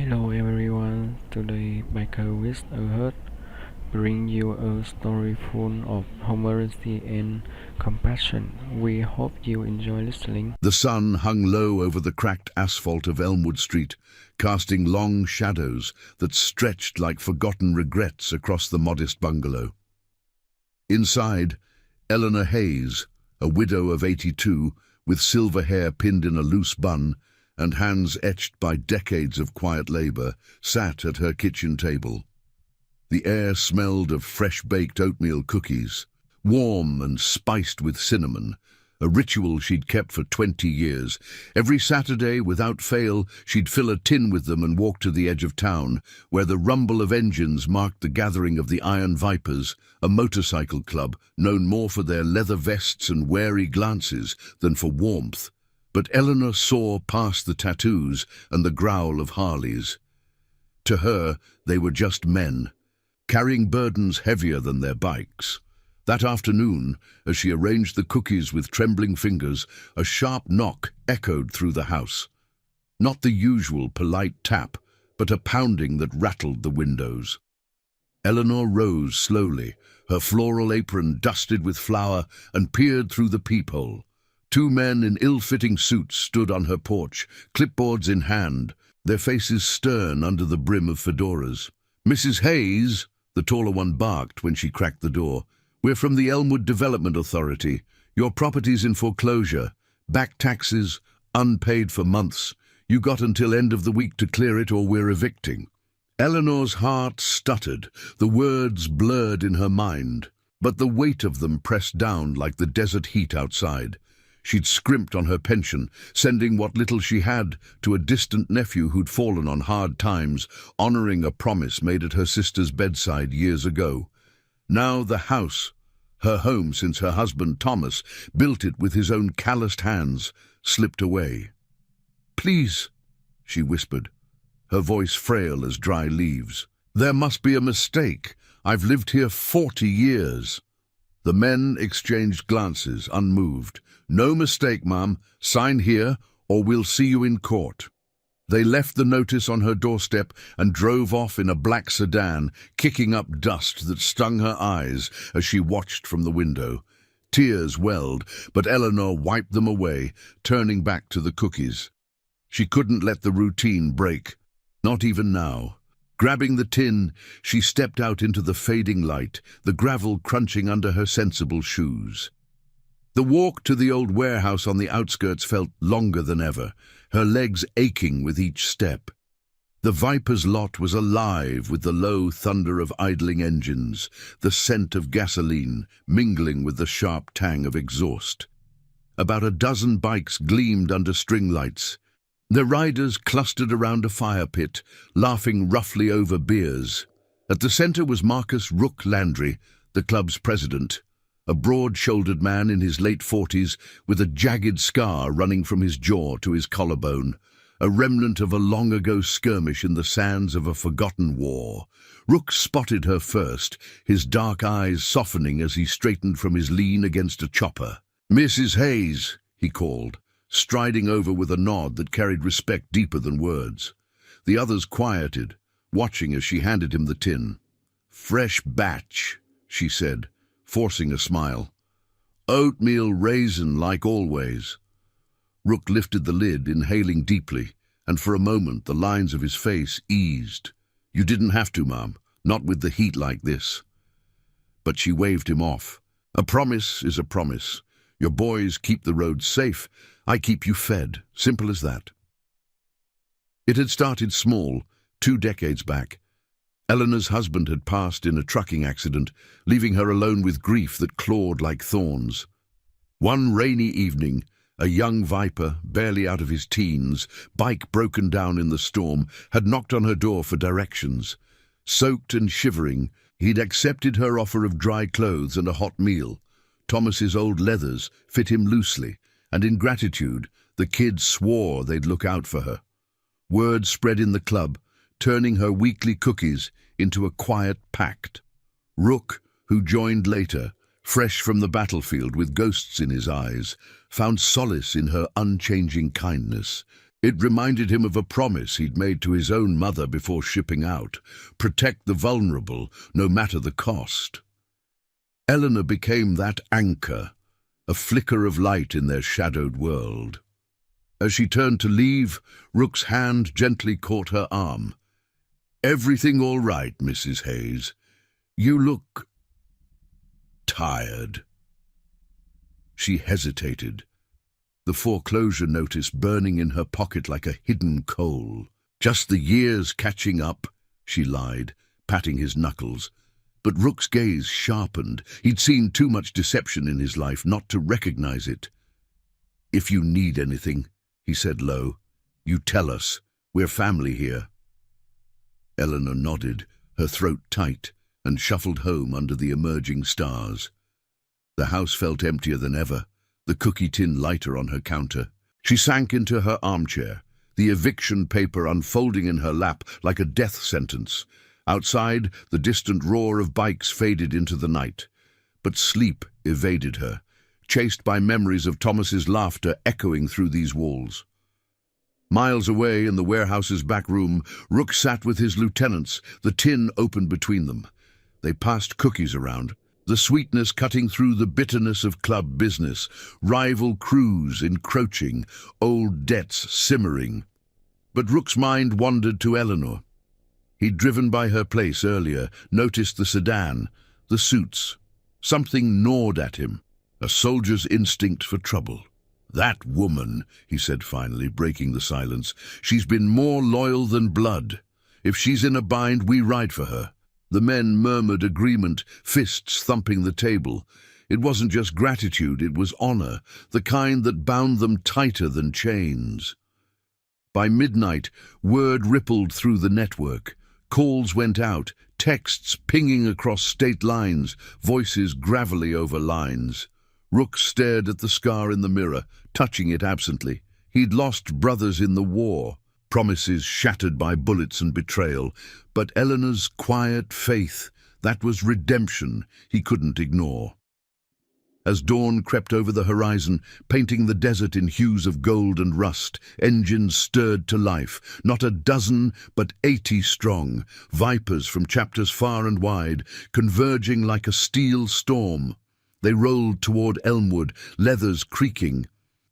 Hello everyone, today Biker with a Heart bring you a story full of humanity and compassion. We hope you enjoy listening. The sun hung low over the cracked asphalt of Elmwood Street, casting long shadows that stretched like forgotten regrets across the modest bungalow. Inside, Eleanor Hayes, a widow of 82, with silver hair pinned in a loose bun and hands etched by decades of quiet labor, sat at her kitchen table. The air smelled of fresh-baked oatmeal cookies, warm and spiced with cinnamon, a ritual she'd kept for 20 years. Every Saturday, without fail, she'd fill a tin with them and walk to the edge of town, where the rumble of engines marked the gathering of the Iron Vipers, a motorcycle club known more for their leather vests and wary glances than for warmth. But Eleanor saw past the tattoos and the growl of Harleys. To her, they were just men, carrying burdens heavier than their bikes. That afternoon, as she arranged the cookies with trembling fingers, a sharp knock echoed through the house. Not the usual polite tap, but a pounding that rattled the windows. Eleanor rose slowly, her floral apron dusted with flour, and peered through the peephole. Two men in ill-fitting suits stood on her porch, clipboards in hand, their faces stern under the brim of fedoras. "Mrs. Hayes," the taller one barked when she cracked the door. "We're from the Elmwood Development Authority. Your property's in foreclosure. Back taxes, unpaid for months. You got until end of the week to clear it or we're evicting." Eleanor's heart stuttered, the words blurred in her mind, but the weight of them pressed down like the desert heat outside. She'd scrimped on her pension, sending what little she had to a distant nephew who'd fallen on hard times, honoring a promise made at her sister's bedside years ago. Now the house, her home since her husband Thomas built it with his own calloused hands, slipped away. "Please," she whispered, her voice frail as dry leaves. "There must be a mistake. I've lived here 40 years. The men exchanged glances, unmoved. "No mistake, ma'am. Sign here, or we'll see you in court." They left the notice on her doorstep and drove off in a black sedan, kicking up dust that stung her eyes as she watched from the window. Tears welled, but Eleanor wiped them away, turning back to the cookies. She couldn't let the routine break, not even now. Grabbing the tin, she stepped out into the fading light, the gravel crunching under her sensible shoes. The walk to the old warehouse on the outskirts felt longer than ever, her legs aching with each step. The Viper's lot was alive with the low thunder of idling engines, the scent of gasoline mingling with the sharp tang of exhaust. About a dozen bikes gleamed under string lights. Their riders clustered around a fire pit, laughing roughly over beers. At the center was Marcus Rook Landry, the club's president, a broad-shouldered man in his late 40s with a jagged scar running from his jaw to his collarbone, a remnant of a long-ago skirmish in the sands of a forgotten war. Rook spotted her first, his dark eyes softening as he straightened from his lean against a chopper. "Mrs. Hayes," he called, striding over with a nod that carried respect deeper than words. The others quieted, watching as she handed him the tin. "Fresh batch," she said, forcing a smile. "Oatmeal raisin like always." Rook lifted the lid, inhaling deeply, and for a moment the lines of his face eased. "You didn't have to, ma'am, not with the heat like this." But she waved him off. "A promise is a promise. Your boys keep the roads safe. I keep you fed. Simple as that." It had started small, 2 decades back. Eleanor's husband had passed in a trucking accident, leaving her alone with grief that clawed like thorns. One rainy evening, a young Viper, barely out of his teens, bike broken down in the storm, had knocked on her door for directions. Soaked and shivering, he'd accepted her offer of dry clothes and a hot meal. Thomas's old leathers fit him loosely, and in gratitude, the kids swore they'd look out for her. Word spread in the club, turning her weekly cookies into a quiet pact. Rook, who joined later, fresh from the battlefield with ghosts in his eyes, found solace in her unchanging kindness. It reminded him of a promise he'd made to his own mother before shipping out: protect the vulnerable, no matter the cost. Eleanor became that anchor, a flicker of light in their shadowed world. As she turned to leave, Rook's hand gently caught her arm. "Everything all right, Mrs. Hayes? You look tired." She hesitated, the foreclosure notice burning in her pocket like a hidden coal. "Just the years catching up," she lied, patting his knuckles. But Rook's gaze sharpened. He'd seen too much deception in his life not to recognize it. "If you need anything," he said low, "you tell us. We're family here." Eleanor nodded, her throat tight, and shuffled home under the emerging stars. The house felt emptier than ever, the cookie tin lighter on her counter. She sank into her armchair, the eviction paper unfolding in her lap like a death sentence. Outside, the distant roar of bikes faded into the night. But sleep evaded her, chased by memories of Thomas's laughter echoing through these walls. Miles away in the warehouse's back room, Rook sat with his lieutenants, the tin open between them. They passed cookies around, the sweetness cutting through the bitterness of club business, rival crews encroaching, old debts simmering. But Rook's mind wandered to Eleanor. He'd driven by her place earlier, noticed the sedan, the suits. Something gnawed at him, a soldier's instinct for trouble. "That woman," he said finally, breaking the silence, "she's been more loyal than blood. If she's in a bind, we ride for her." The men murmured agreement, fists thumping the table. It wasn't just gratitude, it was honor, the kind that bound them tighter than chains. By midnight, word rippled through the network. Calls went out, texts pinging across state lines, voices gravelly over lines. Rook stared at the scar in the mirror, touching it absently. He'd lost brothers in the war, promises shattered by bullets and betrayal. But Eleanor's quiet faith, that was redemption he couldn't ignore. As dawn crept over the horizon, painting the desert in hues of gold and rust, engines stirred to life, not a dozen but 80 strong, vipers from chapters far and wide, converging like a steel storm. They rolled toward Elmwood, leathers creaking,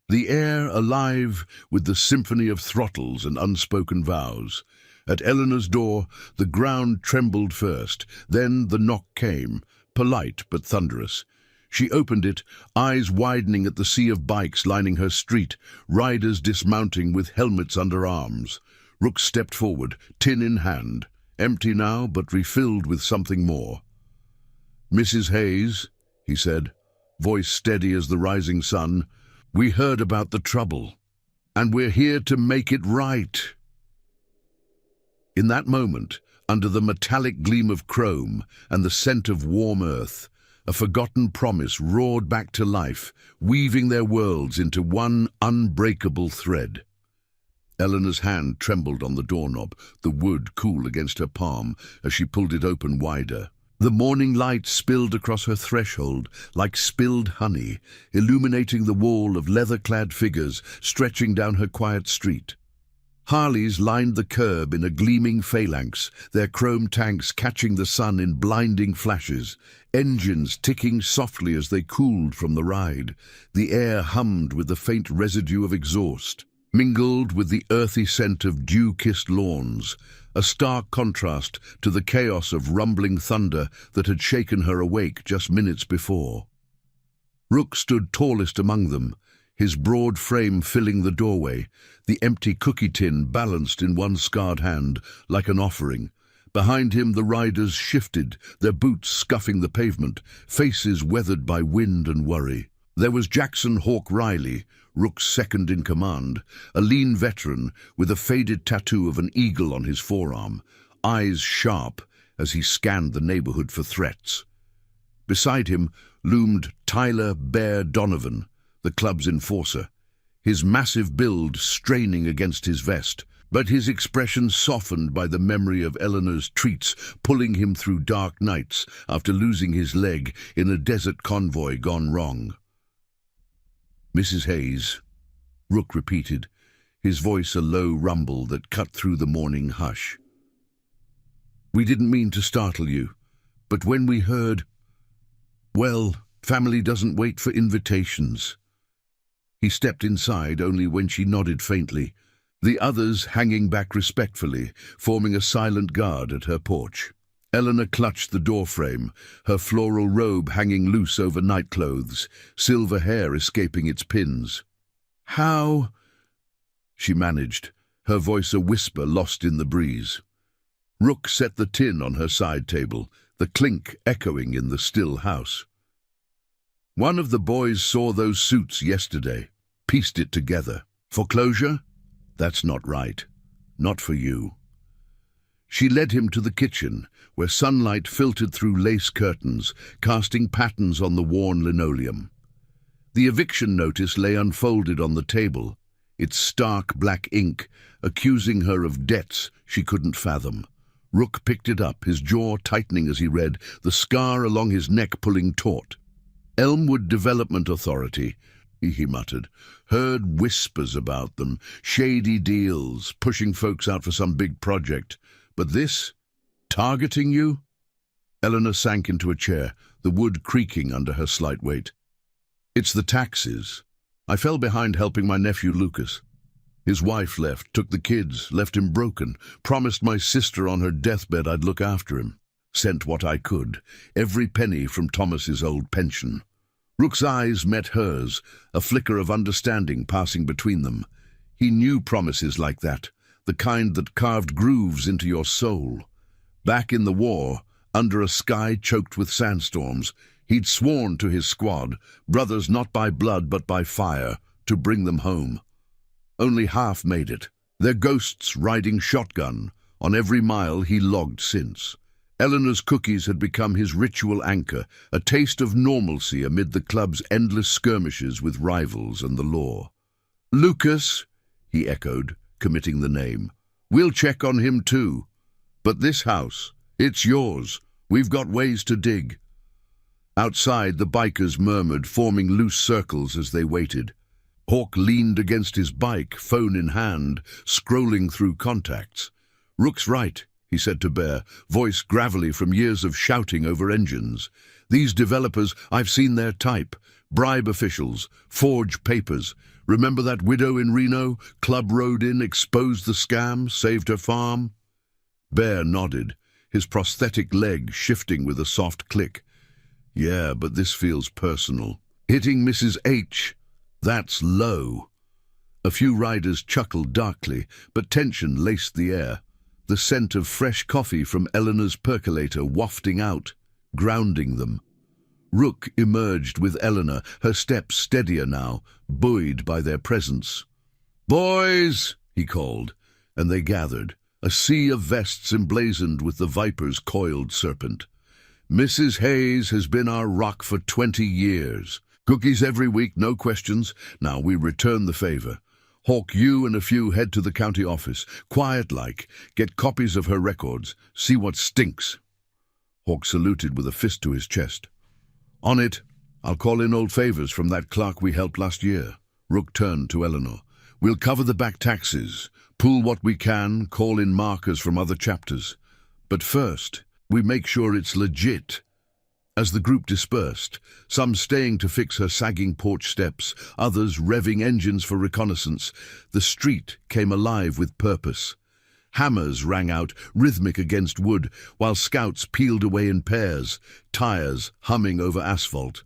the air alive with the symphony of throttles and unspoken vows. At Eleanor's door, the ground trembled first, then the knock came, polite but thunderous. She opened it, eyes widening at the sea of bikes lining her street, riders dismounting with helmets under arms. Rook stepped forward, tin in hand, empty now but refilled with something more. "Mrs. Hayes," he said, voice steady as the rising sun, "we heard about the trouble, and we're here to make it right." In that moment, under the metallic gleam of chrome and the scent of warm earth, a forgotten promise roared back to life, weaving their worlds into one unbreakable thread. Eleanor's hand trembled on the doorknob, the wood cool against her palm as she pulled it open wider. The morning light spilled across her threshold like spilled honey, illuminating the wall of leather-clad figures stretching down her quiet street. Harleys lined the curb in a gleaming phalanx, their chrome tanks catching the sun in blinding flashes, engines ticking softly as they cooled from the ride. The air hummed with the faint residue of exhaust, mingled with the earthy scent of dew-kissed lawns, a stark contrast to the chaos of rumbling thunder that had shaken her awake just minutes before. Rook stood tallest among them, his broad frame filling the doorway, the empty cookie tin balanced in one scarred hand like an offering. Behind him the riders shifted, their boots scuffing the pavement, faces weathered by wind and worry. There was Jackson Hawk Riley, Rook's second in command, a lean veteran with a faded tattoo of an eagle on his forearm, eyes sharp as he scanned the neighborhood for threats. Beside him loomed Tyler Bear Donovan, the club's enforcer, his massive build straining against his vest, but his expression softened by the memory of Eleanor's treats pulling him through dark nights after losing his leg in a desert convoy gone wrong. "Mrs. Hayes," Rook repeated, his voice a low rumble that cut through the morning hush. "We didn't mean to startle you, but when we heard, well, family doesn't wait for invitations." He stepped inside only when she nodded faintly, the others hanging back respectfully, forming a silent guard at her porch. Eleanor clutched the doorframe, her floral robe hanging loose over nightclothes, silver hair escaping its pins. "How?" she managed, her voice a whisper lost in the breeze. Rook set the tin on her side table, the clink echoing in the still house. "One of the boys saw those suits yesterday, pieced it together. Foreclosure? That's not right. Not for you." She led him to the kitchen, where sunlight filtered through lace curtains, casting patterns on the worn linoleum. The eviction notice lay unfolded on the table, its stark black ink accusing her of debts she couldn't fathom. Rook picked it up, his jaw tightening as he read, the scar along his neck pulling taut. "Elmwood Development Authority," he muttered. "Heard whispers about them, shady deals, pushing folks out for some big project. But this? Targeting you?" Eleanor sank into a chair, the wood creaking under her slight weight. "It's the taxes. I fell behind helping my nephew Lucas. His wife left, took the kids, left him broken, promised my sister on her deathbed I'd look after him. Sent what I could, every penny from Thomas's old pension." Rook's eyes met hers, a flicker of understanding passing between them. He knew promises like that, the kind that carved grooves into your soul. Back in the war, under a sky choked with sandstorms, he'd sworn to his squad, brothers not by blood but by fire, to bring them home. Only half made it, their ghosts riding shotgun on every mile he logged since. Eleanor's cookies had become his ritual anchor, a taste of normalcy amid the club's endless skirmishes with rivals and the law. "Lucas," he echoed, committing the name. "We'll check on him too. But this house, it's yours. We've got ways to dig." Outside, the bikers murmured, forming loose circles as they waited. Hawk leaned against his bike, phone in hand, scrolling through contacts. "Rook's right," he said to Bear, voice gravelly from years of shouting over engines. "These developers, I've seen their type. Bribe officials, forge papers. Remember that widow in Reno? Club rode in, exposed the scam, saved her farm?" Bear nodded, his prosthetic leg shifting with a soft click. "Yeah, but this feels personal. Hitting Mrs. H, that's low." A few riders chuckled darkly, but tension laced the air. The scent of fresh coffee from Eleanor's percolator wafting out, grounding them. Rook emerged with Eleanor, her steps steadier now, buoyed by their presence. "Boys," he called, and they gathered, a sea of vests emblazoned with the viper's coiled serpent. "Mrs. Hayes has been our rock for 20 years. Cookies every week, no questions. Now we return the favor. Hawk, you and a few head to the county office, quiet-like, get copies of her records, see what stinks." Hawk saluted with a fist to his chest. "On it. I'll call in old favors from that clerk we helped last year." Rook turned to Eleanor. "We'll cover the back taxes, pull what we can, call in markers from other chapters. But first, we make sure it's legit." As the group dispersed, some staying to fix her sagging porch steps, others revving engines for reconnaissance, the street came alive with purpose. Hammers rang out, rhythmic against wood, while scouts peeled away in pairs, tires humming over asphalt.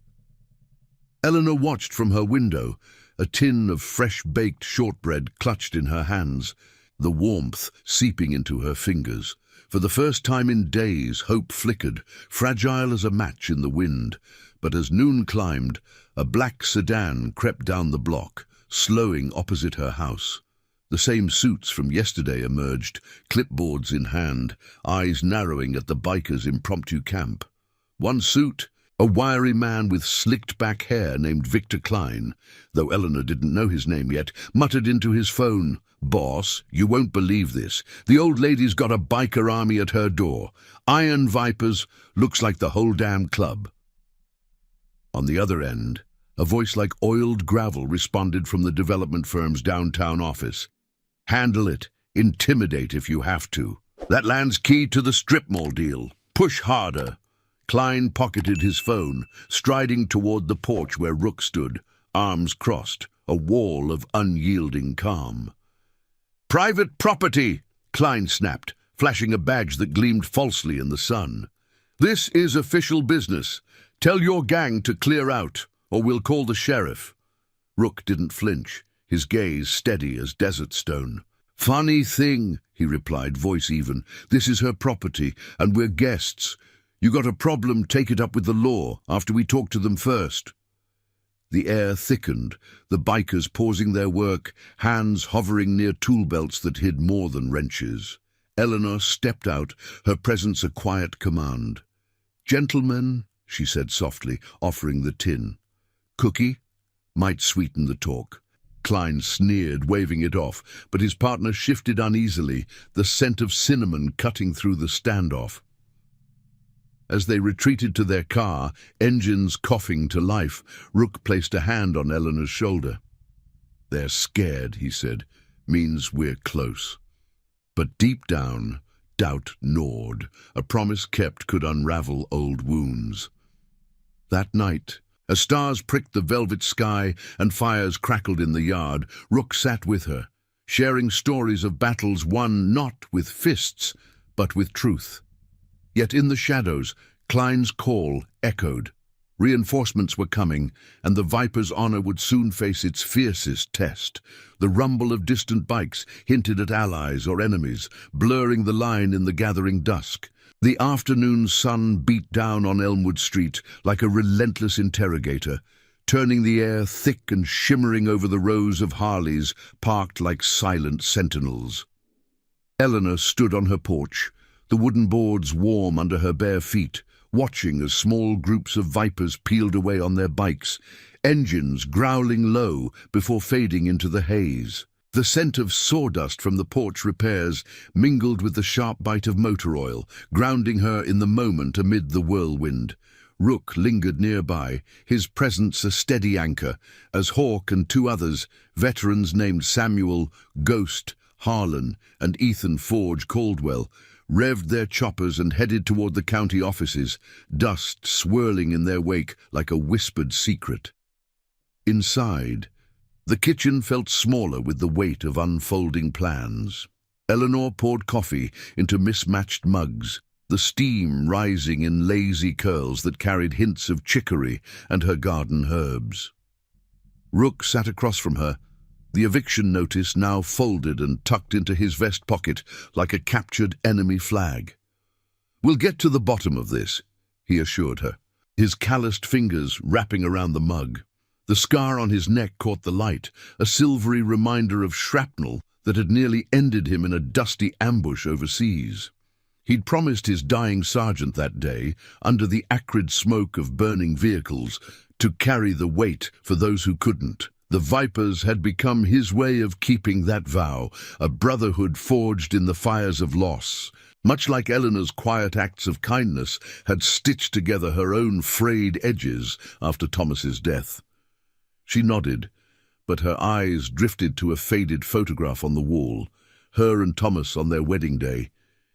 Eleanor watched from her window, a tin of fresh-baked shortbread clutched in her hands, the warmth seeping into her fingers. For the first time in days, hope flickered, fragile as a match in the wind. But as noon climbed, a black sedan crept down the block, slowing opposite her house. The same suits from yesterday emerged, clipboards in hand, eyes narrowing at the bikers' impromptu camp. One suit, a wiry man with slicked-back hair named Victor Klein, though Eleanor didn't know his name yet, muttered into his phone, "Boss, you won't believe this. The old lady's got a biker army at her door. Iron Vipers, looks like the whole damn club." On the other end, a voice like oiled gravel responded from the development firm's downtown office. Handle it. Intimidate if you have to. That lands key to the strip mall deal. Push harder. Klein pocketed his phone, striding toward the porch where Rook stood, arms crossed, a wall of unyielding calm. "Private property," Klein snapped, flashing a badge that gleamed falsely in the sun. "This is official business. Tell your gang to clear out, or we'll call the sheriff." Rook didn't flinch, his gaze steady as desert stone. "Funny thing," he replied, voice even. "This is her property, and we're guests. You got a problem, take it up with the law, after we talk to them first." The air thickened, the bikers pausing their work, hands hovering near tool belts that hid more than wrenches. Eleanor stepped out, her presence a quiet command. "Gentlemen," she said softly, offering the tin. "Cookie?" Might sweeten the talk. Klein sneered, waving it off, but his partner shifted uneasily, the scent of cinnamon cutting through the standoff. As they retreated to their car, engines coughing to life, Rook placed a hand on Eleanor's shoulder. "They're scared," he said. "Means we're close." But deep down, doubt gnawed. A promise kept could unravel old wounds. That night, as stars pricked the velvet sky and fires crackled in the yard, Rook sat with her, sharing stories of battles won not with fists, but with truth. Yet in the shadows, Klein's call echoed. Reinforcements were coming, and the Viper's honor would soon face its fiercest test. The rumble of distant bikes hinted at allies or enemies, blurring the line in the gathering dusk. The afternoon sun beat down on Elmwood Street like a relentless interrogator, turning the air thick and shimmering over the rows of Harleys parked like silent sentinels. Eleanor stood on her porch, the wooden boards warm under her bare feet, watching as small groups of Vipers peeled away on their bikes, engines growling low before fading into the haze. The scent of sawdust from the porch repairs mingled with the sharp bite of motor oil, grounding her in the moment amid the whirlwind. Rook lingered nearby, his presence a steady anchor, as Hawk and two others, veterans named Samuel, Ghost, Harlan, and Ethan Forge Caldwell, revved their choppers and headed toward the county offices, dust swirling in their wake like a whispered secret. Inside, the kitchen felt smaller with the weight of unfolding plans. Eleanor poured coffee into mismatched mugs, the steam rising in lazy curls that carried hints of chicory and her garden herbs. Rook sat across from her, the eviction notice now folded and tucked into his vest pocket like a captured enemy flag. "We'll get to the bottom of this," he assured her, his calloused fingers wrapping around the mug. The scar on his neck caught the light, a silvery reminder of shrapnel that had nearly ended him in a dusty ambush overseas. He'd promised his dying sergeant that day, under the acrid smoke of burning vehicles, to carry the weight for those who couldn't. The Vipers had become his way of keeping that vow, a brotherhood forged in the fires of loss. Much like Eleanor's quiet acts of kindness had stitched together her own frayed edges after Thomas's death. She nodded, but her eyes drifted to a faded photograph on the wall, her and Thomas on their wedding day,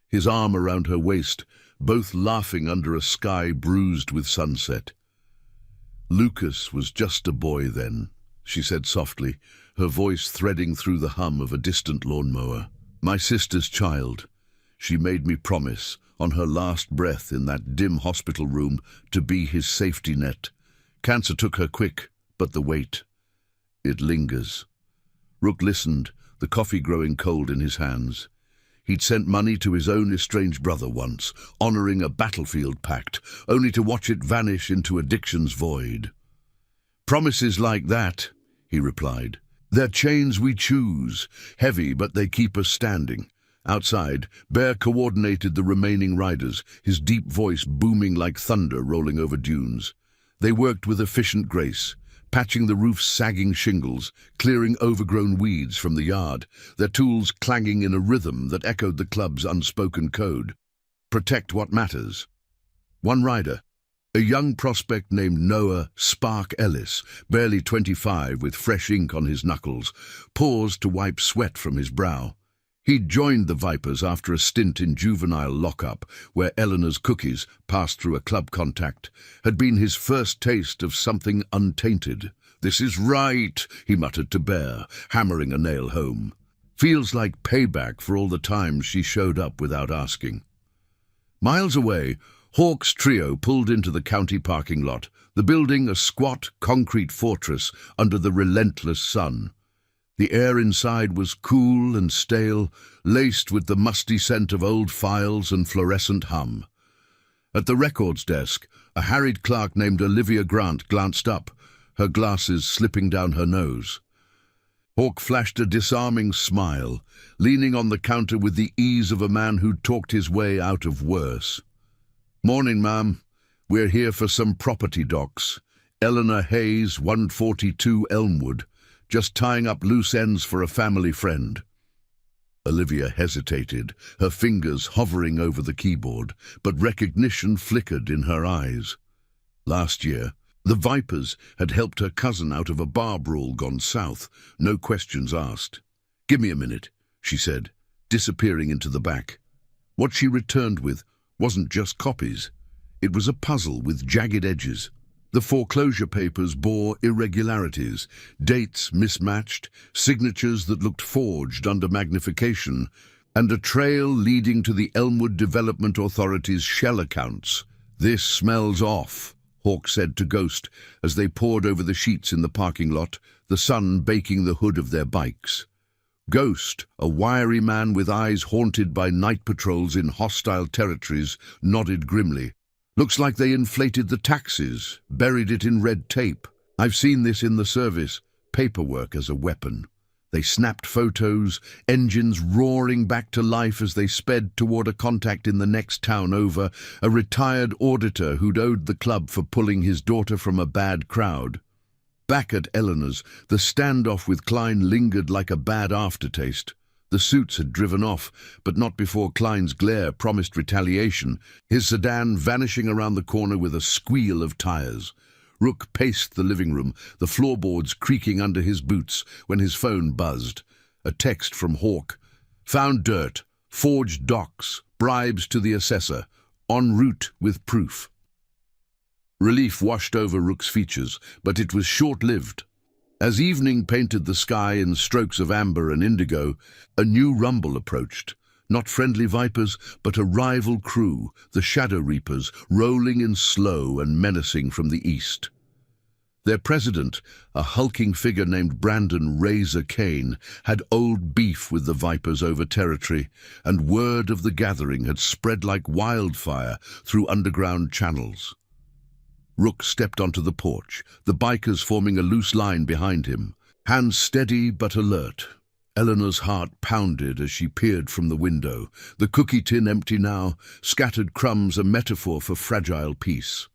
his arm around her waist, both laughing under a sky bruised with sunset. "Lucas was just a boy then," she said softly, her voice threading through the hum of a distant lawnmower. "My sister's child. She made me promise, on her last breath in that dim hospital room, to be his safety net. Cancer took her quick, but the weight, it lingers." Rook listened, the coffee growing cold in his hands. He'd sent money to his own estranged brother once, honoring a battlefield pact, only to watch it vanish into addiction's void. "Promises like that," he replied. "They're chains we choose, heavy but they keep us standing." Outside, Bear coordinated the remaining riders, his deep voice booming like thunder rolling over dunes. They worked with efficient grace, patching the roof's sagging shingles, clearing overgrown weeds from the yard, their tools clanging in a rhythm that echoed the club's unspoken code. Protect what matters. One rider, A young prospect named Noah Spark Ellis, barely 25 with fresh ink on his knuckles, paused to wipe sweat from his brow. He'd joined the Vipers after a stint in juvenile lockup, where Eleanor's cookies, passed through a club contact, had been his first taste of something untainted. "This is right," he muttered to Bear, hammering a nail home. "Feels like payback for all the times she showed up without asking." Miles away, Hawk's trio pulled into the county parking lot, the building a squat, concrete fortress under the relentless sun. The air inside was cool and stale, laced with the musty scent of old files and fluorescent hum. At the records desk, a harried clerk named Olivia Grant glanced up, her glasses slipping down her nose. Hawk flashed a disarming smile, leaning on the counter with the ease of a man who'd talked his way out of worse. "Morning, ma'am. We're here for some property docs. Eleanor Hayes, 142 Elmwood. Just tying up loose ends for a family friend." Olivia hesitated, her fingers hovering over the keyboard, but recognition flickered in her eyes. Last year, the Vipers had helped her cousin out of a bar brawl gone south, no questions asked. "Give me a minute," she said, disappearing into the back. What she returned with wasn't just copies. It was a puzzle with jagged edges. The foreclosure papers bore irregularities, dates mismatched, signatures that looked forged under magnification, and a trail leading to the Elmwood Development Authority's shell accounts. "This smells off," Hawk said to Ghost as they poured over the sheets in the parking lot, the sun baking the hood of their bikes. Ghost, a wiry man with eyes haunted by night patrols in hostile territories, nodded grimly. "Looks like they inflated the taxes, buried it in red tape. I've seen this in the service, paperwork as a weapon." They snapped photos, engines roaring back to life as they sped toward a contact in the next town over, a retired auditor who'd owed the club for pulling his daughter from a bad crowd. Back at Eleanor's, the standoff with Klein lingered like a bad aftertaste. The suits had driven off, but not before Klein's glare promised retaliation, his sedan vanishing around the corner with a squeal of tires. Rook paced the living room, the floorboards creaking under his boots, when his phone buzzed. A text from Hawk. "Found dirt, forged docs, bribes to the assessor, en route with proof." Relief washed over Rook's features, but it was short-lived. As evening painted the sky in strokes of amber and indigo, a new rumble approached. Not friendly Vipers, but a rival crew, the Shadow Reapers, rolling in slow and menacing from the east. Their president, a hulking figure named Brandon Razor Kane, had old beef with the Vipers over territory, and word of the gathering had spread like wildfire through underground channels. Rook stepped onto the porch, the bikers forming a loose line behind him, hands steady but alert. Eleanor's heart pounded as she peered from the window, the cookie tin empty now, scattered crumbs a metaphor for fragile peace.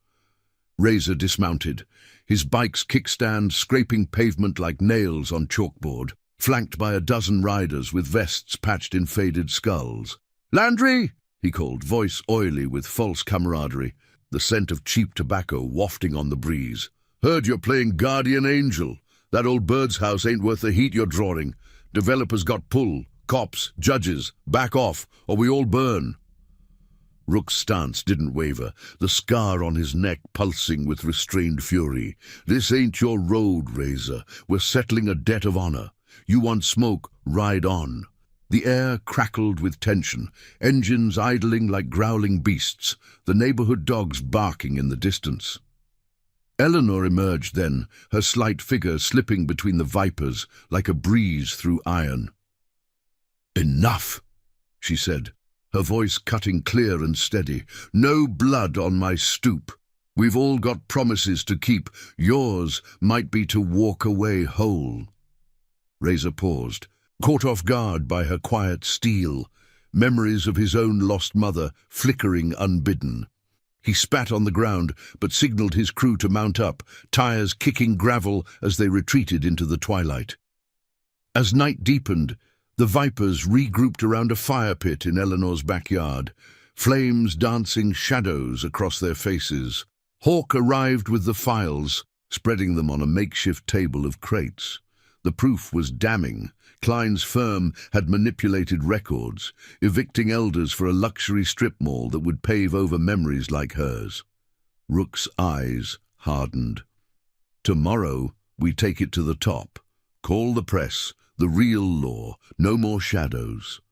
Razor dismounted, his bike's kickstand scraping pavement like nails on chalkboard, flanked by a dozen riders with vests patched in faded skulls. "Landry!" he called, voice oily with false camaraderie, the scent of cheap tobacco wafting on the breeze. "Heard you're playing guardian angel. That old bird's house ain't worth the heat you're drawing. Developers got pull. Cops, judges, back off, or we all burn." Rook's stance didn't waver, the scar on his neck pulsing with restrained fury. "This ain't your road, Razor. We're settling a debt of honor. You want smoke, ride on." The air crackled with tension, engines idling like growling beasts, the neighborhood dogs barking in the distance. Eleanor emerged then, her slight figure slipping between the Vipers like a breeze through iron. "Enough," she said, her voice cutting clear and steady. "No blood on my stoop. We've all got promises to keep. Yours might be to walk away whole." Razor paused, caught off guard by her quiet steel, memories of his own lost mother flickering unbidden. He spat on the ground, but signaled his crew to mount up, tires kicking gravel as they retreated into the twilight. As night deepened, the Vipers regrouped around a fire pit in Eleanor's backyard, flames dancing shadows across their faces. Hawk arrived with the files, spreading them on a makeshift table of crates. The proof was damning. Klein's firm had manipulated records, evicting elders for a luxury strip mall that would pave over memories like hers. Rook's eyes hardened. Tomorrow, we take it to the top. Call the press, the real law, no more shadows.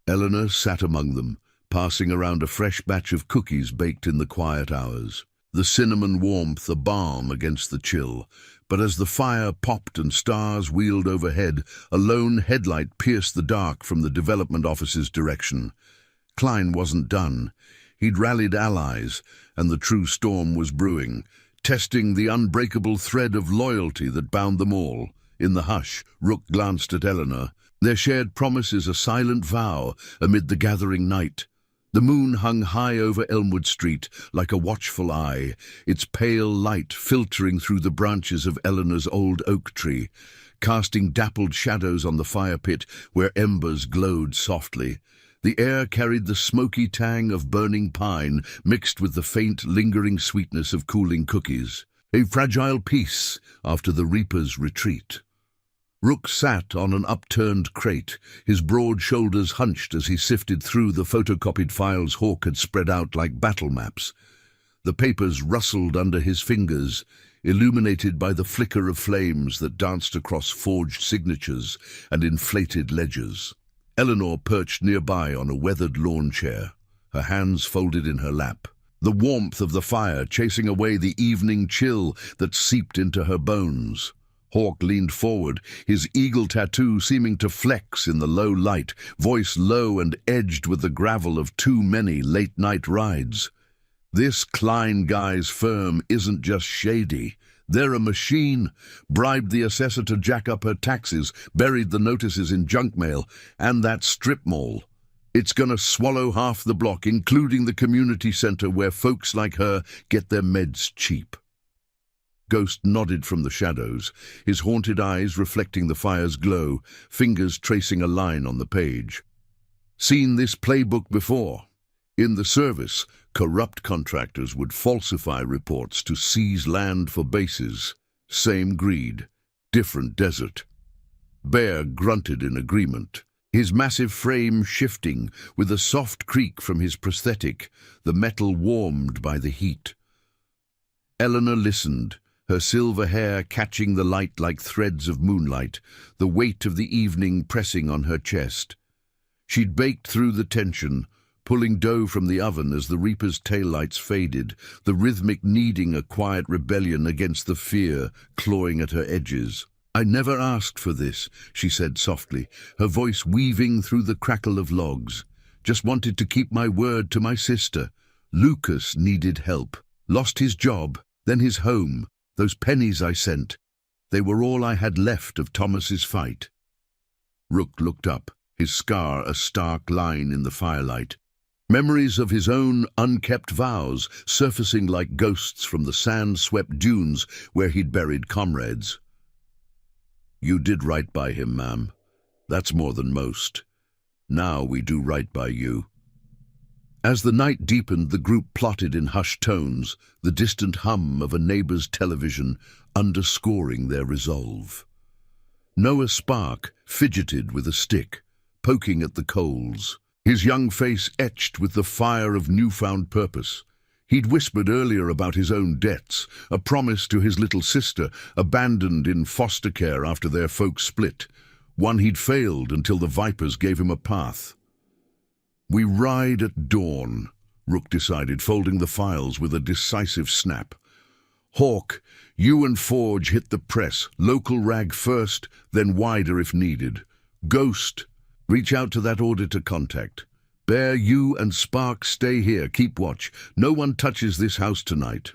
Eleanor sat among them, passing around a fresh batch of cookies baked in the quiet hours. The cinnamon warmth a balm against the chill, but as the fire popped and stars wheeled overhead, a lone headlight pierced the dark from the development office's direction. Klein wasn't done. He'd rallied allies, and the true storm was brewing, testing the unbreakable thread of loyalty that bound them all. In the hush, Rook glanced at Eleanor. Their shared promises a silent vow amid the gathering night. The moon hung high over Elmwood Street like a watchful eye, its pale light filtering through the branches of Eleanor's old oak tree, casting dappled shadows on the fire pit where embers glowed softly. The air carried the smoky tang of burning pine mixed with the faint, lingering sweetness of cooling cookies. A fragile peace after the reaper's retreat. Rook sat on an upturned crate, his broad shoulders hunched as he sifted through the photocopied files Hawk had spread out like battle maps. The papers rustled under his fingers, illuminated by the flicker of flames that danced across forged signatures and inflated ledgers. Eleanor perched nearby on a weathered lawn chair, her hands folded in her lap, the warmth of the fire chasing away the evening chill that seeped into her bones. Hawk leaned forward, his eagle tattoo seeming to flex in the low light, voice low and edged with the gravel of too many late-night rides. This Klein guy's firm isn't just shady. They're a machine. Bribed the assessor to jack up her taxes, buried the notices in junk mail, and that strip mall. It's gonna swallow half the block, including the community center where folks like her get their meds cheap. Ghost nodded from the shadows, his haunted eyes reflecting the fire's glow, fingers tracing a line on the page. Seen this playbook before. In the service, corrupt contractors would falsify reports to seize land for bases. Same greed, different desert. Bear grunted in agreement, his massive frame shifting with a soft creak from his prosthetic, the metal warmed by the heat. Eleanor listened, her silver hair catching the light like threads of moonlight, the weight of the evening pressing on her chest. She'd baked through the tension, pulling dough from the oven as the reaper's taillights faded, the rhythmic kneading a quiet rebellion against the fear clawing at her edges. "I never asked for this," she said softly, her voice weaving through the crackle of logs. "Just wanted to keep my word to my sister. Lucas needed help. Lost his job, then his home. Those pennies I sent, they were all I had left of Thomas's fight." Rook looked up, his scar a stark line in the firelight. Memories of his own unkept vows surfacing like ghosts from the sand-swept dunes where he'd buried comrades. "You did right by him, ma'am. That's more than most. Now we do right by you." As the night deepened, the group plotted in hushed tones, the distant hum of a neighbor's television underscoring their resolve. Noah Spark fidgeted with a stick, poking at the coals, his young face etched with the fire of newfound purpose. He'd whispered earlier about his own debts, a promise to his little sister, abandoned in foster care after their folks split, one he'd failed until the Vipers gave him a path. "We ride at dawn," Rook decided, folding the files with a decisive snap. "Hawk, you and Forge hit the press, local rag first, then wider if needed. Ghost, reach out to that auditor contact. Bear, you and Spark stay here, keep watch. No one touches this house tonight."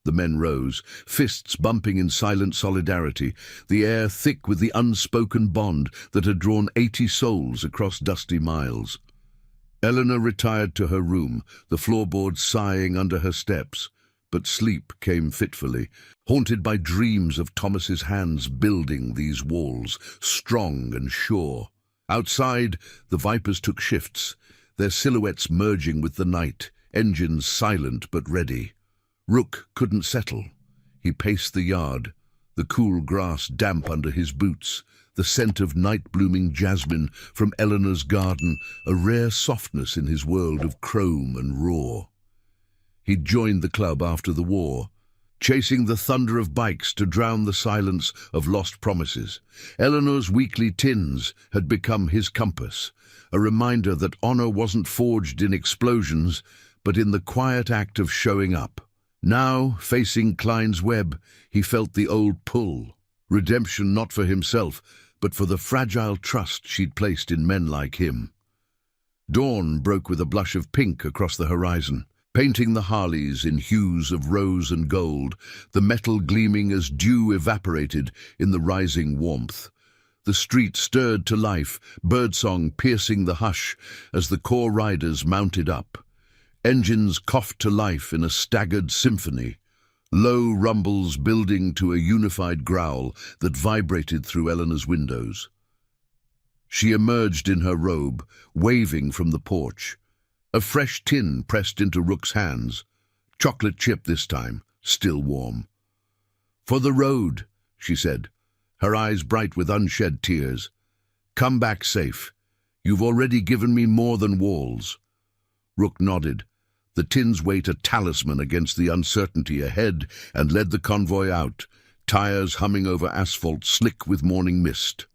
The men rose, fists bumping in silent solidarity, the air thick with the unspoken bond that had drawn 80 souls across dusty miles. Eleanor retired to her room, the floorboards sighing under her steps, but sleep came fitfully, haunted by dreams of Thomas's hands building these walls, strong and sure. Outside, the Vipers took shifts, their silhouettes merging with the night, engines silent but ready. Rook couldn't settle. He paced the yard, the cool grass damp under his boots, the scent of night-blooming jasmine from Eleanor's garden, a rare softness in his world of chrome and raw. He'd joined the club after the war, chasing the thunder of bikes to drown the silence of lost promises. Eleanor's weekly tins had become his compass, a reminder that honor wasn't forged in explosions, but in the quiet act of showing up. Now, facing Klein's web, he felt the old pull. Redemption not for himself, but for the fragile trust she'd placed in men like him. Dawn broke with a blush of pink across the horizon, painting the Harleys in hues of rose and gold, the metal gleaming as dew evaporated in the rising warmth. The street stirred to life, birdsong piercing the hush as the core riders mounted up. Engines coughed to life in a staggered symphony, low rumbles building to a unified growl that vibrated through Eleanor's windows. She emerged in her robe, waving from the porch. A fresh tin pressed into Rook's hands, chocolate chip this time, still warm. "For the road," she said, her eyes bright with unshed tears. "Come back safe. You've already given me more than walls." Rook nodded, the tin's weight a talisman against the uncertainty ahead, and led the convoy out, tires humming over asphalt slick with morning mist.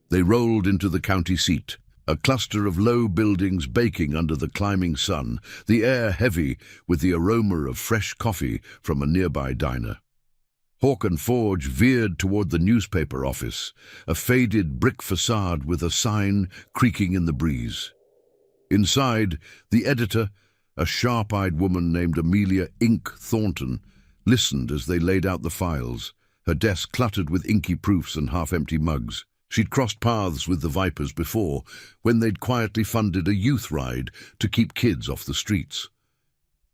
They rolled into the county seat, a cluster of low buildings baking under the climbing sun, the air heavy with the aroma of fresh coffee from a nearby diner. Hawk and Forge veered toward the newspaper office, a faded brick facade with a sign creaking in the breeze. Inside, the editor, a sharp-eyed woman named Amelia Ink Thornton, listened as they laid out the files, her desk cluttered with inky proofs and half-empty mugs. She'd crossed paths with the Vipers before, when they'd quietly funded a youth ride to keep kids off the streets.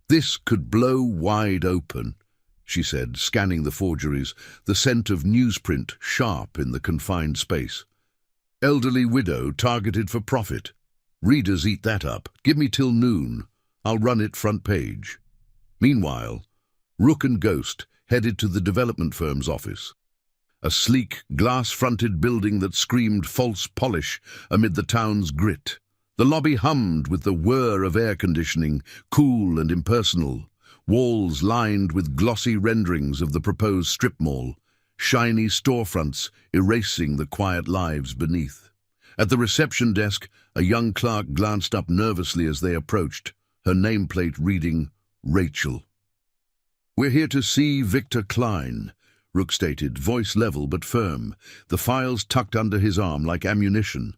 "This could blow wide open," she said, scanning the forgeries, the scent of newsprint sharp in the confined space. "Elderly widow targeted for profit. Readers eat that up. Give me till noon. I'll run it front page." Meanwhile, Rook and Ghost headed to the development firm's office, a sleek, glass-fronted building that screamed false polish amid the town's grit. The lobby hummed with the whir of air conditioning, cool and impersonal, walls lined with glossy renderings of the proposed strip mall, shiny storefronts erasing the quiet lives beneath. At the reception desk, a young clerk glanced up nervously as they approached, her nameplate reading, "Rachel." "We're here to see Victor Klein," Rook stated, voice level but firm, the files tucked under his arm like ammunition.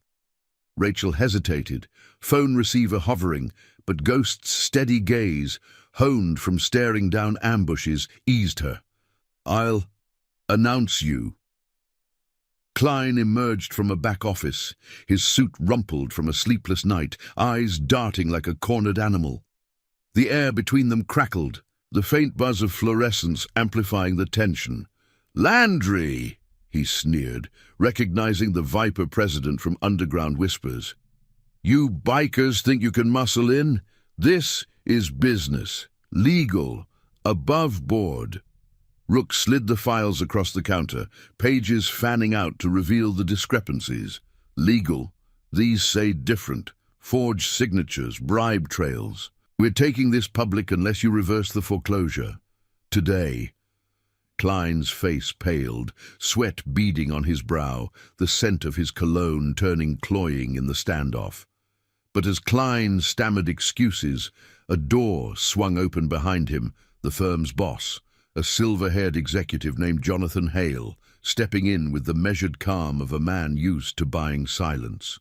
Rachel hesitated, phone receiver hovering, but Ghost's steady gaze, honed from staring down ambushes, eased her. "I'll announce you." Klein emerged from a back office, his suit rumpled from a sleepless night, eyes darting like a cornered animal. The air between them crackled, the faint buzz of fluorescence amplifying the tension. "Landry!" he sneered, recognizing the Viper president from Underground Whispers. "You bikers think you can muscle in? This is business. Legal. Above board." Rook slid the files across the counter, pages fanning out to reveal the discrepancies. Legal. These say different. Forged signatures, bribe trails. "We're taking this public unless you reverse the foreclosure. Today." Klein's face paled, sweat beading on his brow, the scent of his cologne turning cloying in the standoff. But as Klein stammered excuses, a door swung open behind him, the firm's boss, a silver-haired executive named Jonathan Hale, stepping in with the measured calm of a man used to buying silence.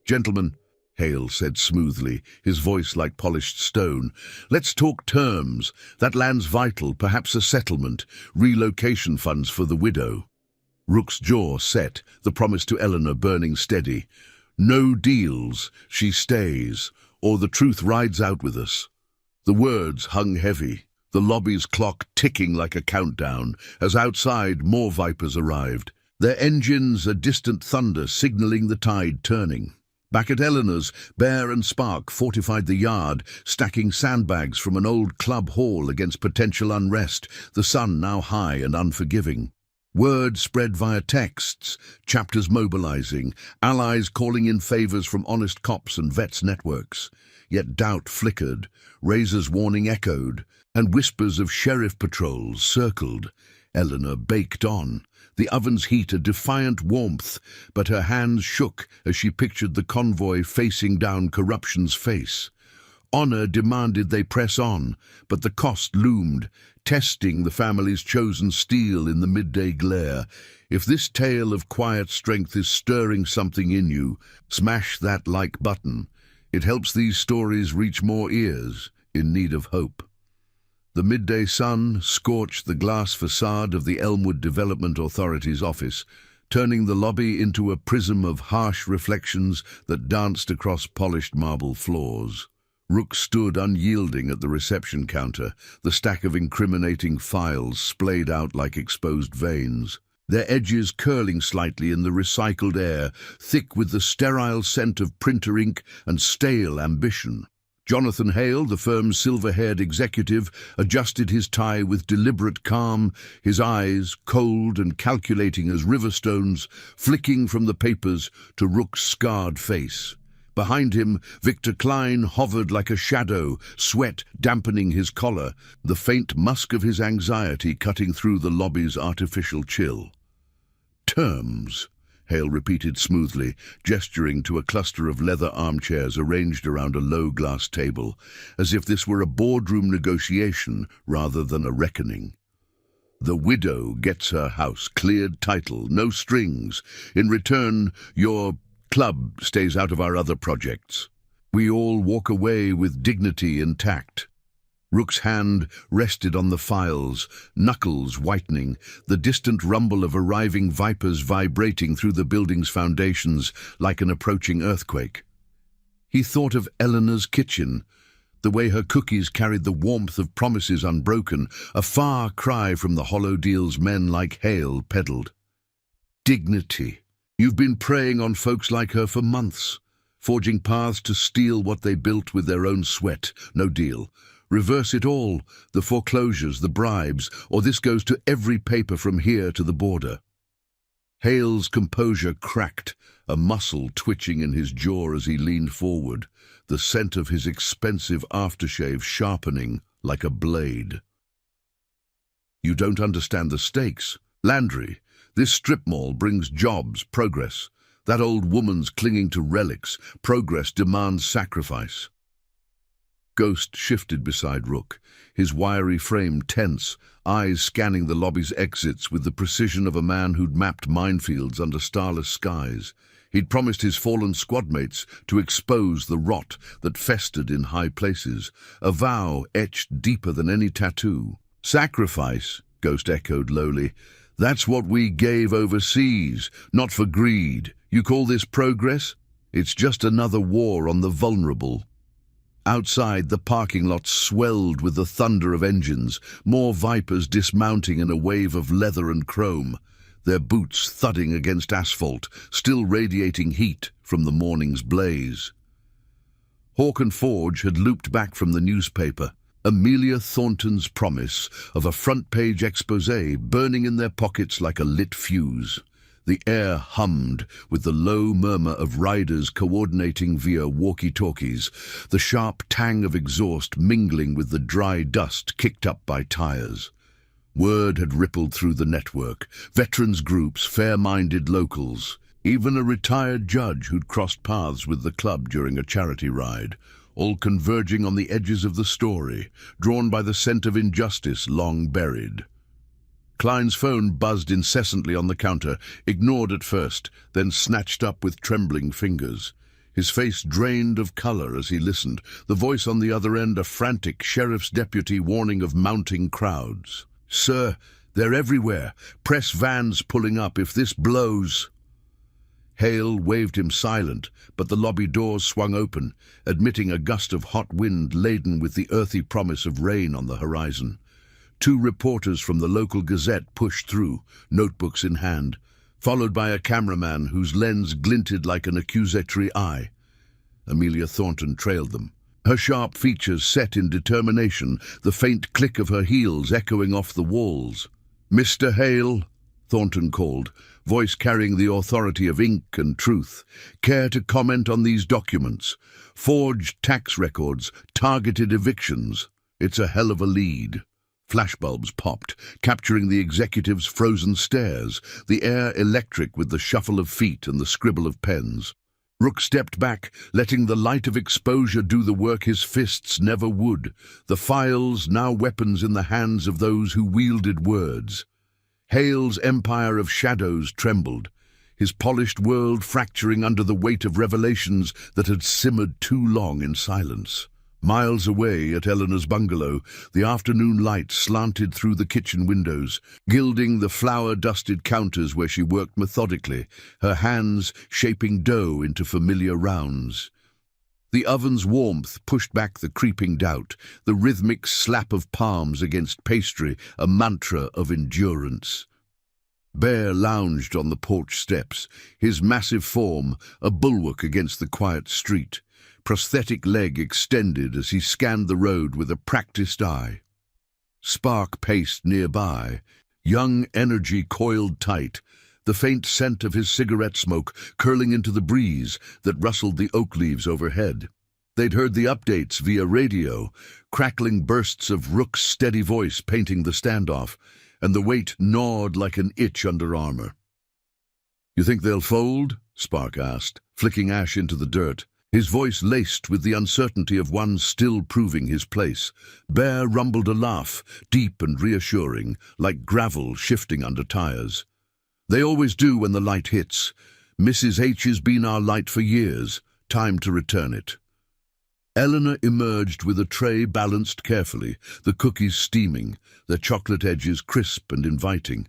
"Gentlemen," Hale said smoothly, his voice like polished stone, "let's talk terms. That land's vital, perhaps a settlement, relocation funds for the widow." Rook's jaw set, the promise to Eleanor burning steady. "No deals, she stays, or the truth rides out with us." The words hung heavy, the lobby's clock ticking like a countdown, as outside more Vipers arrived, their engines a distant thunder signaling the tide turning. Back at Eleanor's, Bear and Spark fortified the yard, stacking sandbags from an old club hall against potential unrest, the sun now high and unforgiving. Word spread via texts, chapters mobilizing, allies calling in favors from honest cops and vets networks. Yet doubt flickered, Razor's warning echoed, and whispers of sheriff patrols circled. Eleanor baked on, the oven's heat a defiant warmth, but her hands shook as she pictured the convoy facing down corruption's face. Honor demanded they press on, but the cost loomed, testing the family's chosen steel in the midday glare. If this tale of quiet strength is stirring something in you, smash that like button. It helps these stories reach more ears in need of hope. The midday sun scorched the glass facade of the Elmwood Development Authority's office, turning the lobby into a prism of harsh reflections that danced across polished marble floors. Rook stood unyielding at the reception counter, the stack of incriminating files splayed out like exposed veins, their edges curling slightly in the recycled air, thick with the sterile scent of printer ink and stale ambition. Jonathan Hale, the firm's silver-haired executive, adjusted his tie with deliberate calm, his eyes, cold and calculating as river stones, flicking from the papers to Rook's scarred face. Behind him, Victor Klein hovered like a shadow, sweat dampening his collar, the faint musk of his anxiety cutting through the lobby's artificial chill. "Terms," Hale repeated smoothly, gesturing to a cluster of leather armchairs arranged around a low glass table, as if this were a boardroom negotiation rather than a reckoning. "The widow gets her house, cleared title, no strings. In return, your club stays out of our other projects. We all walk away with dignity intact." Rook's hand rested on the files, knuckles whitening, the distant rumble of arriving vipers vibrating through the building's foundations like an approaching earthquake. He thought of Eleanor's kitchen, the way her cookies carried the warmth of promises unbroken, a far cry from the hollow deals men like Hale peddled. Dignity. You've been preying on folks like her for months, forging paths to steal what they built with their own sweat. No deal. Reverse it all, the foreclosures, the bribes, or this goes to every paper from here to the border. Hale's composure cracked, a muscle twitching in his jaw as he leaned forward, the scent of his expensive aftershave sharpening like a blade. "You don't understand the stakes. Landry, this strip mall brings jobs, progress. That old woman's clinging to relics. Progress demands sacrifice." Ghost shifted beside Rook, his wiry frame tense, eyes scanning the lobby's exits with the precision of a man who'd mapped minefields under starless skies. He'd promised his fallen squadmates to expose the rot that festered in high places, a vow etched deeper than any tattoo. "Sacrifice," Ghost echoed lowly. "That's what we gave overseas, not for greed. You call this progress? It's just another war on the vulnerable." Outside, the parking lot swelled with the thunder of engines, more vipers dismounting in a wave of leather and chrome, their boots thudding against asphalt, still radiating heat from the morning's blaze. Hawk and Forge had looped back from the newspaper, Amelia Thornton's promise of a front-page exposé burning in their pockets like a lit fuse. The air hummed with the low murmur of riders coordinating via walkie-talkies, the sharp tang of exhaust mingling with the dry dust kicked up by tires. Word had rippled through the network, veterans groups, fair-minded locals, even a retired judge who'd crossed paths with the club during a charity ride, all converging on the edges of the story, drawn by the scent of injustice long buried. Klein's phone buzzed incessantly on the counter, ignored at first, then snatched up with trembling fingers. His face drained of color as he listened, the voice on the other end a frantic sheriff's deputy warning of mounting crowds. "Sir, they're everywhere. Press vans pulling up if this blows." Hale waved him silent, but the lobby doors swung open, admitting a gust of hot wind laden with the earthy promise of rain on the horizon. 2 reporters from the local Gazette pushed through, notebooks in hand, followed by a cameraman whose lens glinted like an accusatory eye. Amelia Thornton trailed them, her sharp features set in determination, the faint click of her heels echoing off the walls. "Mr. Hale," Thornton called, voice carrying the authority of ink and truth. "Care to comment on these documents? Forged tax records, targeted evictions. It's a hell of a lead." Flashbulbs popped, capturing the executive's frozen stares, the air electric with the shuffle of feet and the scribble of pens. Rook stepped back, letting the light of exposure do the work his fists never would, the files now weapons in the hands of those who wielded words. Hale's empire of shadows trembled, his polished world fracturing under the weight of revelations that had simmered too long in silence. Miles away at Eleanor's bungalow, the afternoon light slanted through the kitchen windows, gilding the flour-dusted counters where she worked methodically, her hands shaping dough into familiar rounds. The oven's warmth pushed back the creeping doubt, the rhythmic slap of palms against pastry, a mantra of endurance. Bear lounged on the porch steps, his massive form a bulwark against the quiet street, prosthetic leg extended as he scanned the road with a practiced eye. Spark paced nearby, young energy coiled tight, the faint scent of his cigarette smoke curling into the breeze that rustled the oak leaves overhead. They'd heard the updates via radio, crackling bursts of Rook's steady voice painting the standoff, and the weight gnawed like an itch under armor. "You think they'll fold?" Spark asked, flicking ash into the dirt, his voice laced with the uncertainty of one still proving his place. Bear rumbled a laugh, deep and reassuring, like gravel shifting under tires. "They always do when the light hits. Mrs. H has been our light for years. Time to return it." Eleanor emerged with a tray balanced carefully, the cookies steaming, their chocolate edges crisp and inviting.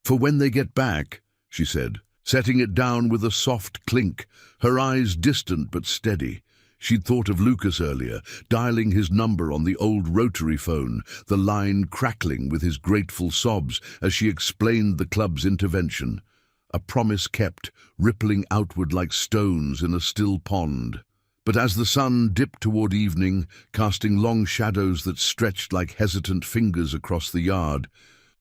"For when they get back," she said, setting it down with a soft clink, her eyes distant but steady. She'd thought of Lucas earlier, dialing his number on the old rotary phone, the line crackling with his grateful sobs as she explained the club's intervention. A promise kept, rippling outward like stones in a still pond. But as the sun dipped toward evening, casting long shadows that stretched like hesitant fingers across the yard,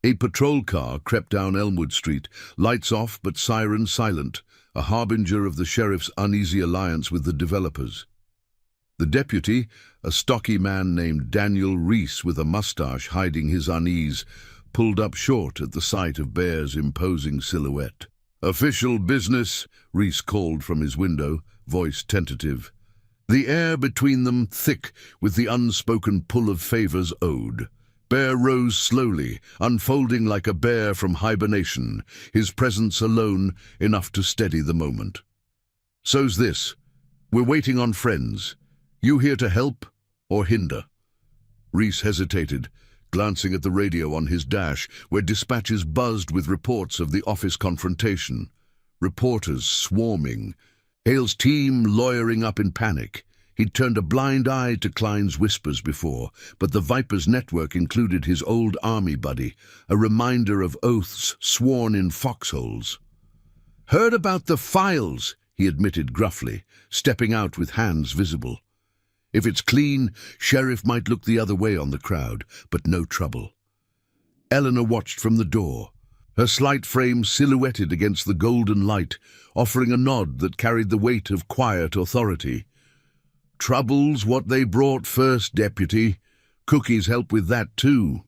a patrol car crept down Elmwood Street, lights off but siren silent, a harbinger of the sheriff's uneasy alliance with the developers. The deputy, a stocky man named Daniel Reese with a mustache hiding his unease, pulled up short at the sight of Bear's imposing silhouette. "Official business," Reese called from his window, voice tentative. The air between them thick with the unspoken pull of favors owed. Bear rose slowly, unfolding like a bear from hibernation, his presence alone enough to steady the moment. "So's this. We're waiting on friends. You here to help or hinder?" Reese hesitated, glancing at the radio on his dash, where dispatches buzzed with reports of the office confrontation. Reporters swarming, Hale's team lawyering up in panic. He'd turned a blind eye to Klein's whispers before, but the Viper's network included his old army buddy, a reminder of oaths sworn in foxholes. "Heard about the files," he admitted gruffly, stepping out with hands visible. If it's clean, Sheriff might look the other way on the crowd, but no trouble. Eleanor watched from the door, her slight frame silhouetted against the golden light, offering a nod that carried the weight of quiet authority. "Trouble's what they brought first, Deputy. Cookies help with that too."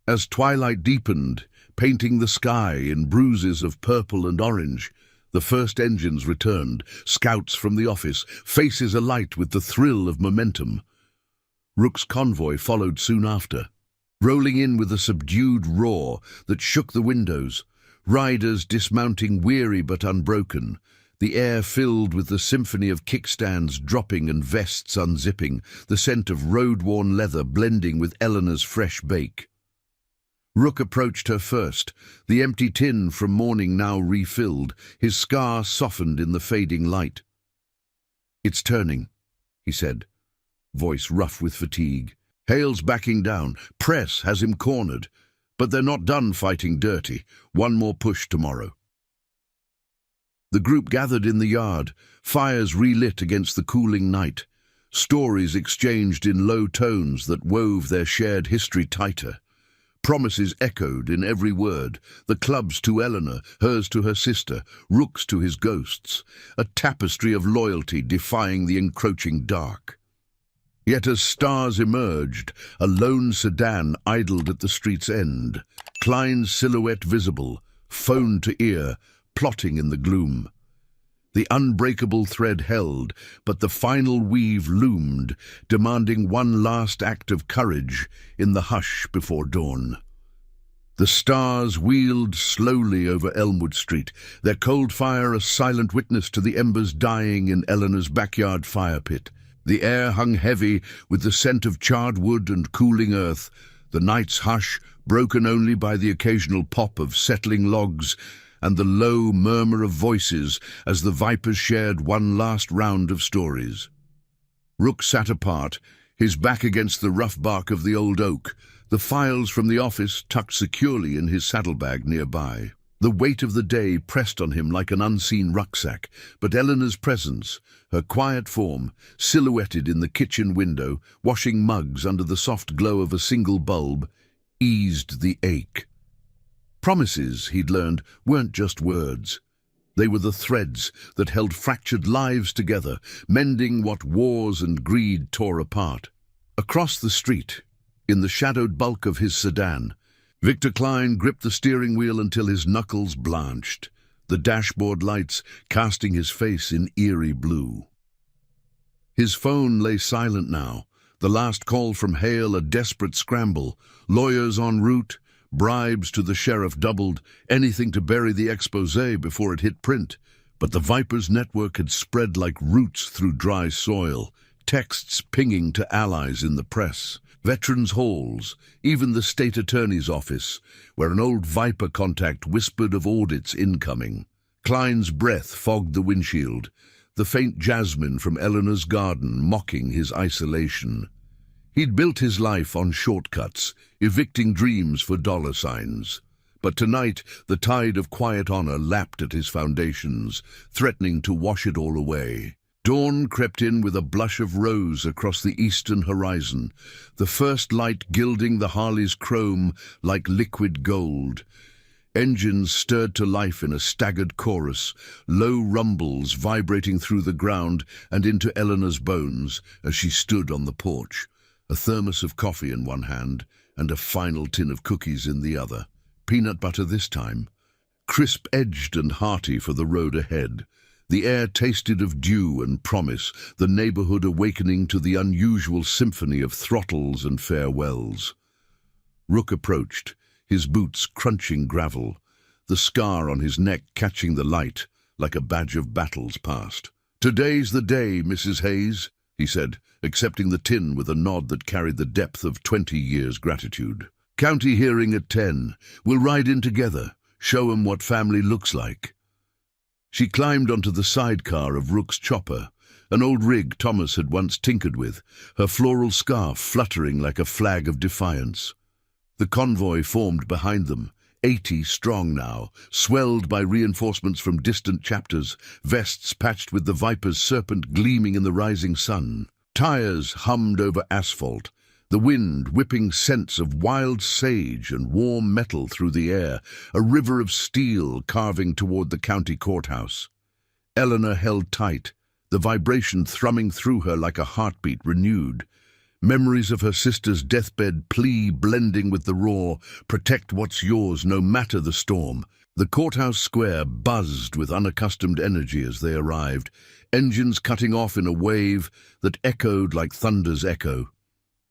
As twilight deepened, painting the sky in bruises of purple and orange, the first engines returned, scouts from the office, faces alight with the thrill of momentum. Rook's convoy followed soon after, rolling in with a subdued roar that shook the windows, riders dismounting weary but unbroken, the air filled with the symphony of kickstands dropping and vests unzipping, the scent of road-worn leather blending with Eleanor's fresh bake. Rook approached her first, the empty tin from morning now refilled, his scar softened in the fading light. "It's turning," he said, voice rough with fatigue. "Hale's backing down. Press has him cornered. But they're not done fighting dirty. One more push tomorrow." The group gathered in the yard, fires relit against the cooling night, stories exchanged in low tones that wove their shared history tighter. Promises echoed in every word, the club's to Eleanor, hers to her sister, Rook's to his ghosts, a tapestry of loyalty defying the encroaching dark. Yet as stars emerged, a lone sedan idled at the street's end, Klein's silhouette visible, phone to ear, plotting in the gloom. The unbreakable thread held, but the final weave loomed, demanding one last act of courage in the hush before dawn. The stars wheeled slowly over Elmwood Street, their cold fire a silent witness to the embers dying in Eleanor's backyard fire pit. The air hung heavy with the scent of charred wood and cooling earth, the night's hush broken only by the occasional pop of settling logs and the low murmur of voices as the Vipers shared one last round of stories. Rook sat apart, his back against the rough bark of the old oak, the files from the office tucked securely in his saddlebag nearby. The weight of the day pressed on him like an unseen rucksack, but Eleanor's presence, her quiet form, silhouetted in the kitchen window, washing mugs under the soft glow of a single bulb, eased the ache. Promises, he'd learned, weren't just words. They were the threads that held fractured lives together, mending what wars and greed tore apart. Across the street, in the shadowed bulk of his sedan, Victor Klein gripped the steering wheel until his knuckles blanched, the dashboard lights casting his face in eerie blue. His phone lay silent now, the last call from Hale a desperate scramble, lawyers en route, bribes to the sheriff doubled, anything to bury the exposé before it hit print. But the Vipers' network had spread like roots through dry soil, texts pinging to allies in the press, veterans' halls, even the state attorney's office, where an old Viper contact whispered of audits incoming. Klein's breath fogged the windshield, the faint jasmine from Eleanor's garden mocking his isolation. He'd built his life on shortcuts, evicting dreams for dollar signs. But tonight, the tide of quiet honor lapped at his foundations, threatening to wash it all away. Dawn crept in with a blush of rose across the eastern horizon, the first light gilding the Harley's chrome like liquid gold. Engines stirred to life in a staggered chorus, low rumbles vibrating through the ground and into Eleanor's bones as she stood on the porch, a thermos of coffee in one hand and a final tin of cookies in the other. Peanut butter this time, crisp-edged and hearty for the road ahead. The air tasted of dew and promise, the neighborhood awakening to the unusual symphony of throttles and farewells. Rook approached, his boots crunching gravel, the scar on his neck catching the light like a badge of battles past. "Today's the day, Mrs. Hayes," he said, accepting the tin with a nod that carried the depth of 20 years' gratitude. "County hearing at 10. We'll ride in together, show 'em what family looks like." She climbed onto the sidecar of Rook's chopper, an old rig Thomas had once tinkered with, her floral scarf fluttering like a flag of defiance. The convoy formed behind them, 80 strong now, swelled by reinforcements from distant chapters, vests patched with the Viper's serpent gleaming in the rising sun. Tires hummed over asphalt, the wind whipping scents of wild sage and warm metal through the air, a river of steel carving toward the county courthouse. Eleanor held tight, the vibration thrumming through her like a heartbeat renewed. Memories of her sister's deathbed plea blending with the roar, "Protect what's yours, no matter the storm." The courthouse square buzzed with unaccustomed energy as they arrived, engines cutting off in a wave that echoed like thunder's echo.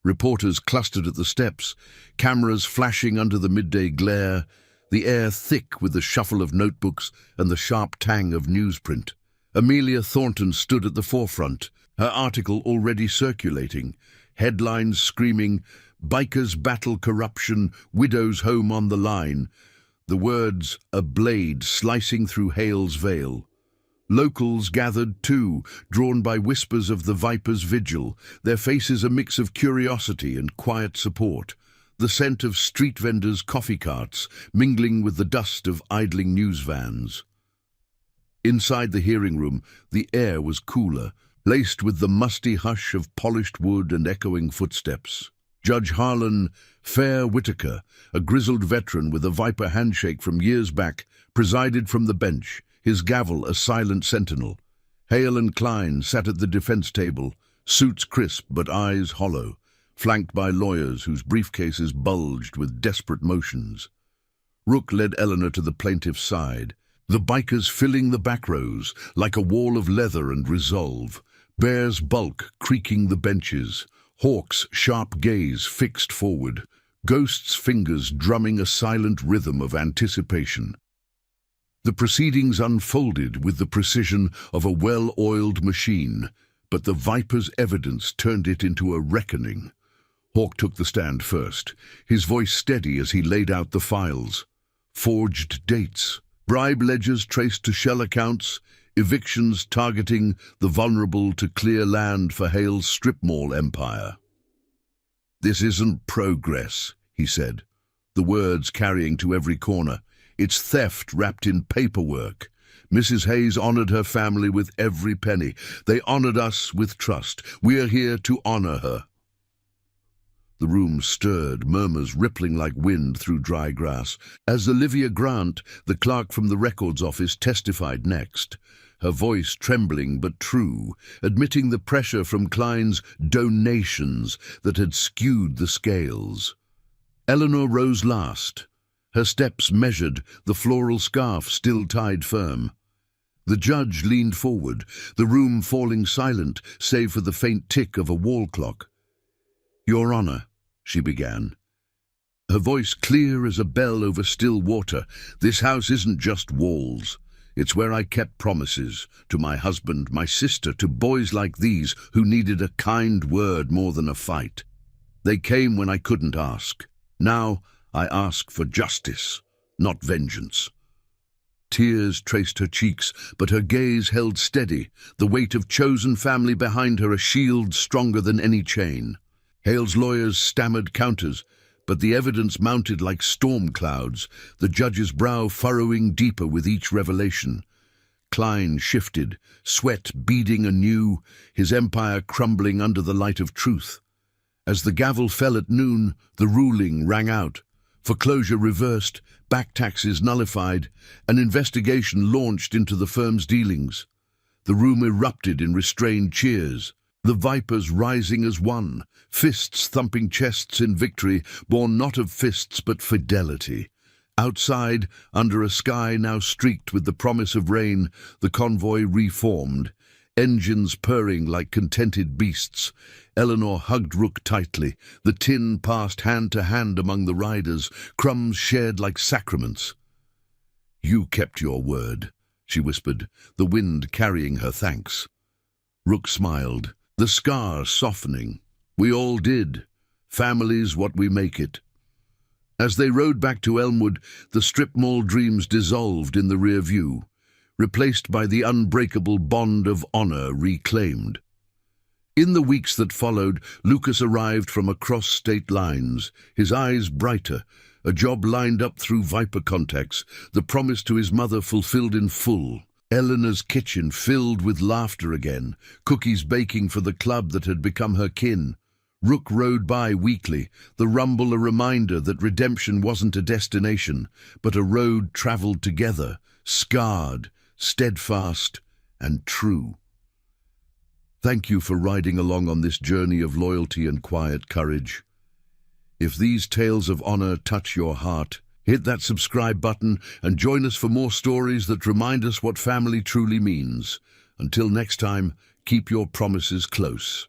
Reporters clustered at the steps, cameras flashing under the midday glare, the air thick with the shuffle of notebooks and the sharp tang of newsprint. Amelia Thornton stood at the forefront, her article already circulating, headlines screaming, "Bikers battle corruption, widows home on the line," the words "a blade slicing through Hale's veil." Locals gathered too, drawn by whispers of the Viper's vigil, their faces a mix of curiosity and quiet support, the scent of street vendors' coffee carts mingling with the dust of idling news vans. Inside the hearing room, the air was cooler, laced with the musty hush of polished wood and echoing footsteps. Judge Harlan Fair Whitaker, a grizzled veteran with a viper handshake from years back, presided from the bench, his gavel a silent sentinel. Hale and Klein sat at the defense table, suits crisp but eyes hollow, flanked by lawyers whose briefcases bulged with desperate motions. Rook led Eleanor to the plaintiff's side, the bikers filling the back rows like a wall of leather and resolve, Bear's bulk creaking the benches, Hawk's sharp gaze fixed forward, Ghost's fingers drumming a silent rhythm of anticipation. The proceedings unfolded with the precision of a well-oiled machine, but the Viper's evidence turned it into a reckoning. Hawk took the stand first, his voice steady as he laid out the files. Forged dates, bribe ledgers traced to shell accounts, evictions targeting the vulnerable to clear land for Hale's strip mall empire. "This isn't progress," he said, the words carrying to every corner. "It's theft wrapped in paperwork. Mrs. Hayes honored her family with every penny. They honored us with trust. We're here to honor her." The room stirred, murmurs rippling like wind through dry grass, as Olivia Grant, the clerk from the records office, testified next, her voice trembling but true, admitting the pressure from Klein's donations that had skewed the scales. Eleanor rose last, her steps measured, the floral scarf still tied firm. The judge leaned forward, the room falling silent save for the faint tick of a wall clock. "Your Honor," she began, her voice clear as a bell over still water, "this house isn't just walls. It's where I kept promises, to my husband, my sister, to boys like these who needed a kind word more than a fight. They came when I couldn't ask. Now I ask for justice, not vengeance." Tears traced her cheeks, but her gaze held steady, the weight of chosen family behind her a shield stronger than any chain. Hale's lawyers stammered counters, but the evidence mounted like storm clouds, the judge's brow furrowing deeper with each revelation. Klein shifted, sweat beading anew, his empire crumbling under the light of truth. As the gavel fell at noon, the ruling rang out. Foreclosure reversed, back taxes nullified, an investigation launched into the firm's dealings. The room erupted in restrained cheers, the Vipers rising as one, fists thumping chests in victory, born not of fists but fidelity. Outside, under a sky now streaked with the promise of rain, the convoy reformed, engines purring like contented beasts. Eleanor hugged Rook tightly, the tin passed hand to hand among the riders, crumbs shared like sacraments. "You kept your word," she whispered, the wind carrying her thanks. Rook smiled, the scar softening. "We all did. Family's what we make it." As they rode back to Elmwood, the strip mall dreams dissolved in the rear view, replaced by the unbreakable bond of honor reclaimed. In the weeks that followed, Lucas arrived from across state lines, his eyes brighter, a job lined up through Viper contacts, the promise to his mother fulfilled in full. Eleanor's kitchen filled with laughter again, cookies baking for the club that had become her kin. Rook rode by weekly, the rumble a reminder that redemption wasn't a destination, but a road traveled together, scarred, steadfast, and true. Thank you for riding along on this journey of loyalty and quiet courage. If these tales of honor touch your heart, hit that subscribe button and join us for more stories that remind us what family truly means. Until next time, keep your promises close.